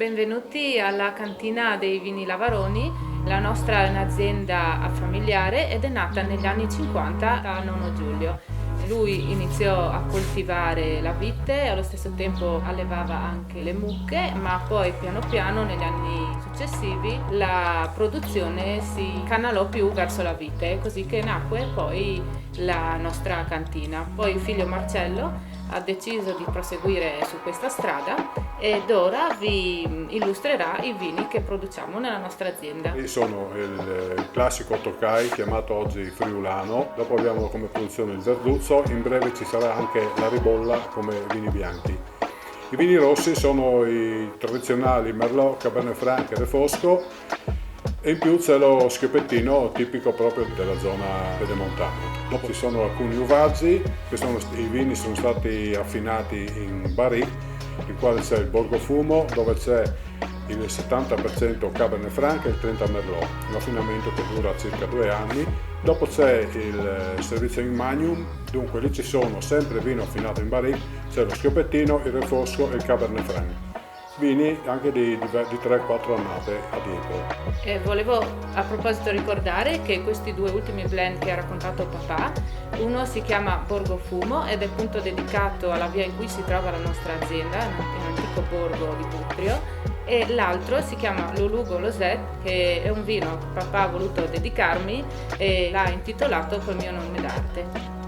Benvenuti alla cantina dei Vini Lavaroni. La nostra è un'azienda familiare ed è nata negli anni 50 da nonno Giulio. Lui iniziò a coltivare la vite e allo stesso tempo allevava anche le mucche, ma poi piano piano negli anni successivi la produzione si canalò più verso la vite, così che nacque poi la nostra cantina. Poi il figlio Marcello ha deciso di proseguire su questa strada ed ora vi illustrerà i vini che produciamo nella nostra azienda. Io sono il classico Tokai, chiamato oggi friulano, dopo abbiamo come produzione il Verduzzo, in breve ci sarà anche la Ribolla come vini bianchi. I vini rossi sono i tradizionali Merlot, Cabernet Franc e Refosco e in più c'è lo schiopettino tipico proprio della zona pedemontana. Dopo ci sono alcuni uvaggi, i vini sono stati affinati in barrique, in quale c'è il Borgofumo, dove c'è il 70% Cabernet Franc e il 30% Merlot, un affinamento che dura circa 2 anni. Dopo c'è il servizio in Magnum, dunque lì ci sono sempre vino affinato in barrique, c'è lo schiopettino, il Refosco e il Cabernet Franc. Vini anche di 3-4 annate addietro. Volevo a proposito ricordare che questi due ultimi blend che ha raccontato papà, uno si chiama Borgofumo ed è appunto dedicato alla via in cui si trova la nostra azienda, in un antico borgo di Butrio, e l'altro si chiama Lolugo Loset, che è un vino che papà ha voluto dedicarmi e l'ha intitolato col mio nome d'arte.